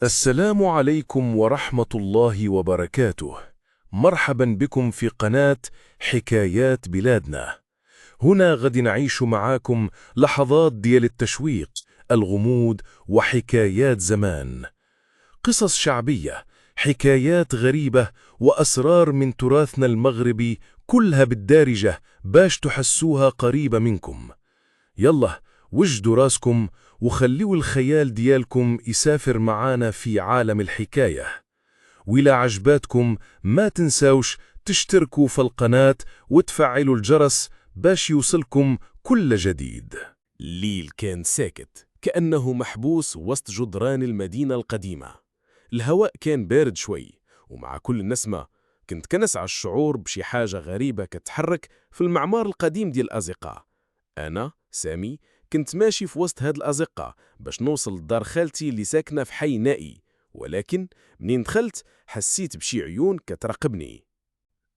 السلام عليكم ورحمة الله وبركاته. مرحبا بكم في قناة حكايات بلادنا. هنا غد نعيش معاكم لحظات ديال التشويق، الغموض وحكايات زمان. قصص شعبية، حكايات غريبة وأسرار من تراثنا المغربي، كلها بالدارجة باش تحسوها قريبة منكم. يلا وجدوا راسكم وخليوا الخيال ديالكم يسافر معانا في عالم الحكاية. وإلى عجباتكم ما تنساوش تشتركوا في القناة وتفعلوا الجرس باش يوصلكم كل جديد. الليل كان ساكت، كأنه محبوس وسط جدران المدينة القديمة. الهواء كان بارد شوي، ومع كل نسمة كنت كنسعى الشعور بشي حاجة غريبة كتحرك في المعمار القديم ديال الأزقة. أنا سامي كنت ماشي في وسط هاد الأزقة باش نوصل لدار خالتي اللي ساكنة في حي نائي، ولكن منين دخلت حسيت بشي عيون كتراقبني.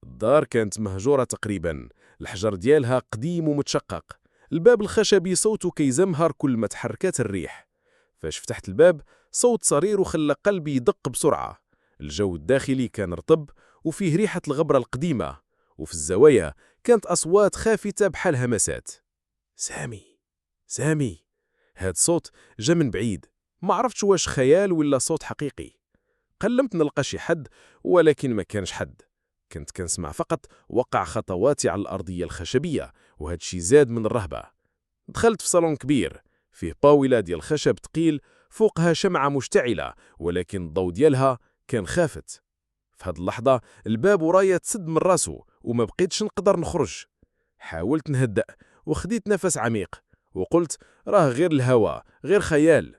الدار كانت مهجورة تقريبا، الحجر ديالها قديم ومتشقق، الباب الخشبي صوته كيزمهر كل ما تحركات الريح. فاش فتحت الباب صوت صرير وخلى قلبي يدق بسرعة. الجو الداخلي كان رطب وفيه ريحة الغبرة القديمة، وفي الزوايا كانت أصوات خافتة بحال همسات. سامي سامي، هاد صوت جا من بعيد، ما عرفتش واش خيال ولا صوت حقيقي. قلمت نلقى شي حد، ولكن ما كانش حد. كنت كنسمع فقط وقع خطواتي على الأرضية الخشبية، وهاد الشي زاد من الرهبة. دخلت في صالون كبير فيه طاولة ديال خشب تقيل، فوقها شمعة مشتعلة، ولكن الضوء ديالها كان خافت. في هاد اللحظة الباب ورايا تسد من راسو وما بقيتش نقدر نخرج. حاولت نهدأ وخديت نفس عميق وقلت راه غير الهوا، غير خيال.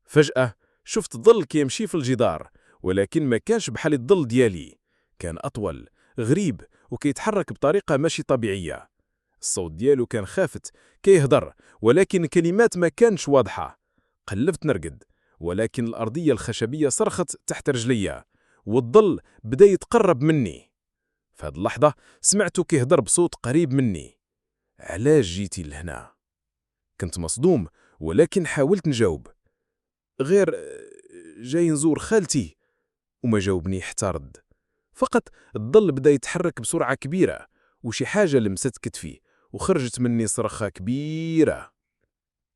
فجأة شفت ظل كيمشي في الجدار، ولكن ما كانش بحال الظل ديالي. كان أطول، غريب، وكيتحرك بطريقة ماشي طبيعية. الصوت ديالو كان خافت، كيهضر، ولكن الكلمات ما كانش واضحة. قلبت نرقد، ولكن الأرضية الخشبية صرخت تحت رجليا، والظل بدا يتقرب مني. في هذه اللحظة سمعته كيهضر بصوت قريب مني. علاش جيتي لهنا؟ كنت مصدوم، ولكن حاولت نجاوب. غير جاي نزور خالتي. وما جاوبني حتى رد. فقط الظل بدا يتحرك بسرعة كبيرة، وشي حاجة لمست كتفي وخرجت مني صرخة كبيرة.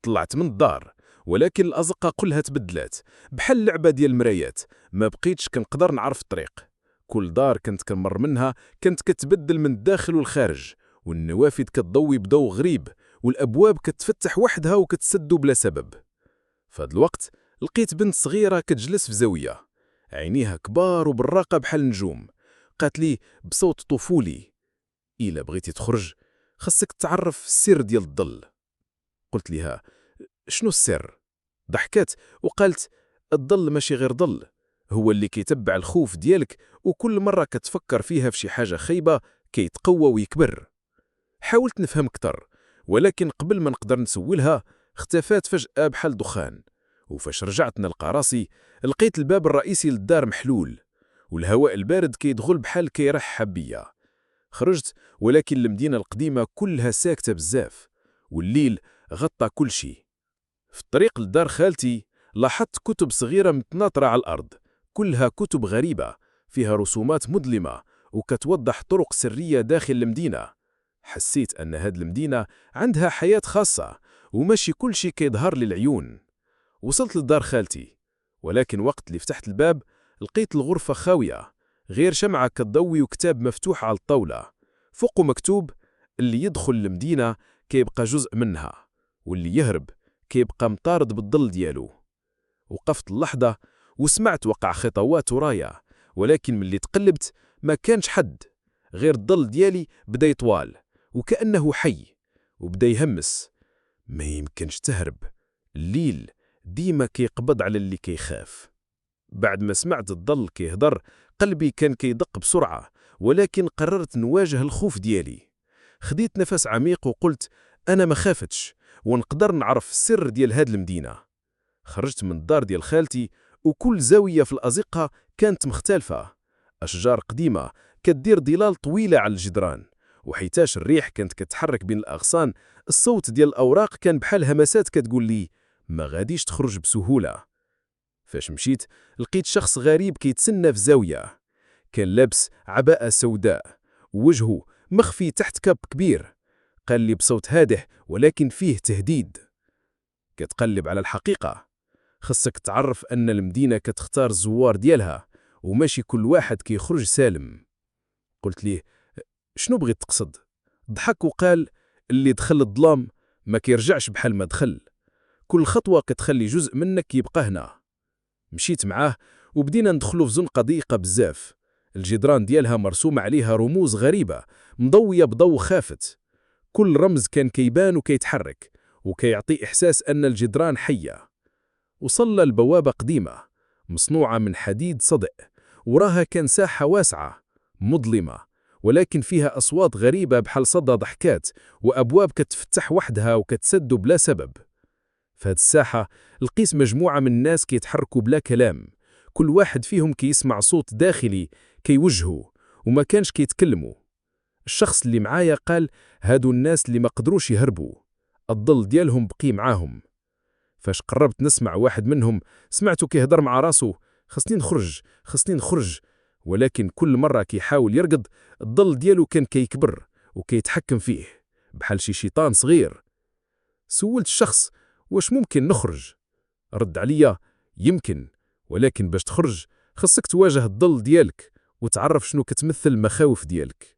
طلعت من الدار، ولكن الأزقة كلها تبدلات بحال لعبة ديال المرايات. ما بقيتش كنقدر نعرف الطريق. كل دار كنت كنمر منها كانت كتبدل من الداخل والخارج، والنوافذ كتضوي بضوء غريب، والأبواب كتفتح وحدها وكتسد بلا سبب. في هذا الوقت لقيت بنت صغيرة كتجلس في زاوية، عينيها كبار وبراقة بحال نجوم. قالت لي بصوت طفولي: إلا بغيتي تخرج خاصك تعرف السر ديال الظل. قلت لها: شنو السر؟ ضحكت وقالت: الظل ماشي غير ظل، هو اللي كيتبع الخوف ديالك، وكل مرة كتفكر فيها في شي حاجة خايبة كيتقوى ويكبر. حاولت نفهم أكتر، ولكن قبل ما نقدر نسولها اختفات فجأة بحال دخان. وفاش رجعت نلقى راسي لقيت الباب الرئيسي للدار محلول، والهواء البارد كيدخل بحال كيرحب بيا. خرجت، ولكن المدينة القديمة كلها ساكتة بزاف، والليل غطى كل شي. في الطريق لدار خالتي لاحظت كتب صغيرة متناطرة على الأرض، كلها كتب غريبة فيها رسومات مظلمة وكتوضح طرق سرية داخل المدينة. حسيت أن هاد المدينة عندها حياة خاصة، وماشي كل شي كيظهر للعيون. وصلت لدار خالتي، ولكن وقت اللي فتحت الباب لقيت الغرفة خاوية، غير شمعة كتضوي وكتاب مفتوح على الطاولة. فوقه مكتوب: اللي يدخل المدينة كيبقى جزء منها، واللي يهرب كيبقى مطارد بالظل ديالو. وقفت اللحظة وسمعت وقع خطوات ورايا، ولكن ملي تقلبت ما كانش حد، غير الظل ديالي بدا يطوال وكأنه حي، وبدا يهمس: ما يمكنش تهرب، الليل ديما كيقبض على اللي كيخاف. بعد ما سمعت الظل كيهضر قلبي كان كيدق بسرعة، ولكن قررت نواجه الخوف ديالي. خديت نفس عميق وقلت: أنا ما خافتش، ونقدر نعرف السر ديال هاد المدينة. خرجت من الدار ديال خالتي، وكل زاوية في الأزقة كانت مختلفة. أشجار قديمة كدير ظلال طويلة على الجدران، وحيتاش الريح كانت كتحرك بين الأغصان. الصوت ديال الأوراق كان بحال همسات كتقول لي: ما غاديش تخرج بسهولة. فاش مشيت لقيت شخص غريب كيتسنى في زاوية، كان لابس عباءة سوداء ووجهه مخفي تحت كاب كبير. قال لي بصوت هادئ ولكن فيه تهديد: كتقلب على الحقيقة، خصك تعرف أن المدينة كتختار الزوار ديالها وماشي كل واحد كيخرج سالم. قلت ليه: شنو بغيت تقصد؟ ضحك وقال: اللي دخل الظلام ما كيرجعش بحال ما دخل، كل خطوة كتخلي جزء منك يبقى هنا. مشيت معاه وبدينا ندخلوا في زنقة ضيقة بزاف، الجدران ديالها مرسوم عليها رموز غريبة مضوية بضوء خافت، كل رمز كان كيبان وكيتحرك وكيعطي إحساس أن الجدران حية. وصلنا البوابة قديمة مصنوعة من حديد صدئ، وراها كان ساحة واسعة مظلمة ولكن فيها أصوات غريبة بحال صدى ضحكات وأبواب كتفتح وحدها وكتسد بلا سبب. في هذه الساحة لقيت مجموعة من الناس كيتحركوا بلا كلام، كل واحد فيهم كيسمع صوت داخلي كيوجهه وما كانش كيتكلموا. الشخص اللي معايا قال: هادو الناس اللي ما قدروش يهربوا، الظل ديالهم بقي معاهم. فاش قربت نسمع واحد منهم سمعته كيهضر مع راسه: خصني نخرج خصني نخرج، ولكن كل مرة كيحاول يرقد الظل ديالو كان كيكبر وكيتحكم فيه بحال شي شيطان صغير. سولت الشخص: واش ممكن نخرج؟ رد عليا: يمكن، ولكن باش تخرج خصك تواجه الظل ديالك وتعرف شنو كتمثل المخاوف ديالك.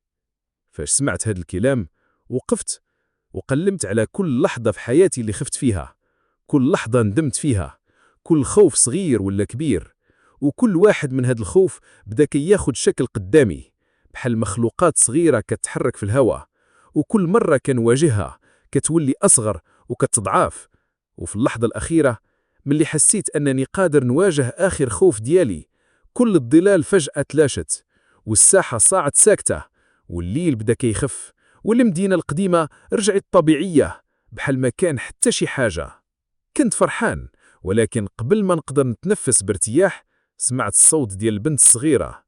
فاش سمعت هاد الكلام وقفت وقلمت على كل لحظة في حياتي اللي خفت فيها، كل لحظة ندمت فيها، كل خوف صغير ولا كبير، وكل واحد من هاد الخوف بدا كياخد شكل قدامي بحال مخلوقات صغيرة كتحرك في الهواء، وكل مرة كنواجهها كتولي أصغر وكتضعاف. وفي اللحظة الأخيرة ملي حسيت أنني قادر نواجه آخر خوف ديالي، كل الظلال فجأة تلاشت والساحة صاعت ساكتة والليل بدا كيخف والمدينة القديمة رجعت طبيعية بحال ما كان حتى شي حاجة. كنت فرحان، ولكن قبل ما نقدر نتنفس بارتياح سمعت الصوت ديال البنت الصغيرة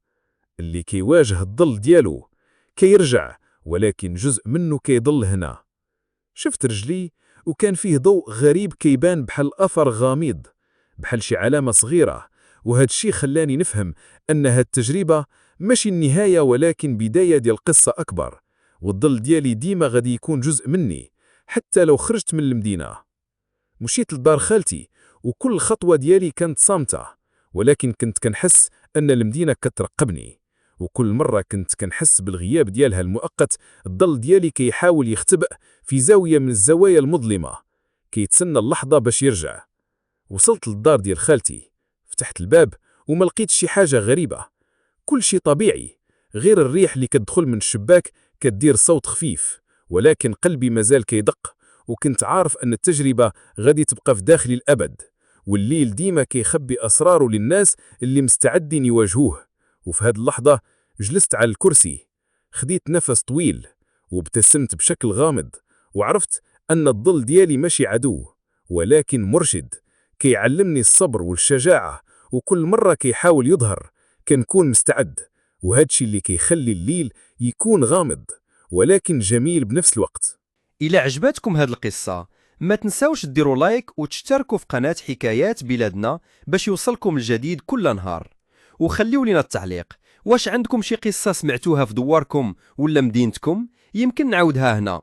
اللي كيواجه الظل ديالو كيرجع، ولكن جزء منه كيضل هنا. شفت رجلي وكان فيه ضوء غريب كيبان بحال أثر غامض، بحال شي علامة صغيرة، وهاد الشي خلاني نفهم أن هاد التجربة ماشي النهاية ولكن بداية ديال قصة أكبر، والظل ديالي ديما غادي يكون جزء مني حتى لو خرجت من المدينة. مشيت لدار خالتي وكل خطوة ديالي كانت صامتة، ولكن كنت كنحس أن المدينة كترقبني، وكل مرة كنت كنحس بالغياب ديالها المؤقت. الظل ديالي كيحاول يختبئ في زاوية من الزوايا المظلمة كيتسنى اللحظة باش يرجع. وصلت للدار ديال خالتي، فتحت الباب وما لقيت شي حاجة غريبة، كل شي طبيعي غير الريح اللي كتدخل من الشباك كتدير صوت خفيف، ولكن قلبي مازال كيدق وكنت عارف أن التجربة غادي تبقى في داخلي الأبد، والليل ديما كيخبي أسراره للناس اللي مستعدين يواجهوه. وفي هذه اللحظة جلست على الكرسي، خديت نفس طويل وابتسمت بشكل غامض، وعرفت أن الظل ديالي ماشي عدو ولكن مرشد كيعلمني الصبر والشجاعة، وكل مرة كيحاول يظهر كنكون مستعد. وهادشي اللي كيخلي الليل يكون غامض ولكن جميل بنفس الوقت. إلا عجبتكم هاد القصة ما تنساوش ديروا لايك وتشتركوا في قناة حكايات بلادنا باش يوصلكم الجديد كل نهار، وخليوا لنا التعليق واش عندكم شي قصة سمعتوها في دواركم ولا مدينتكم، يمكن نعاودها هنا.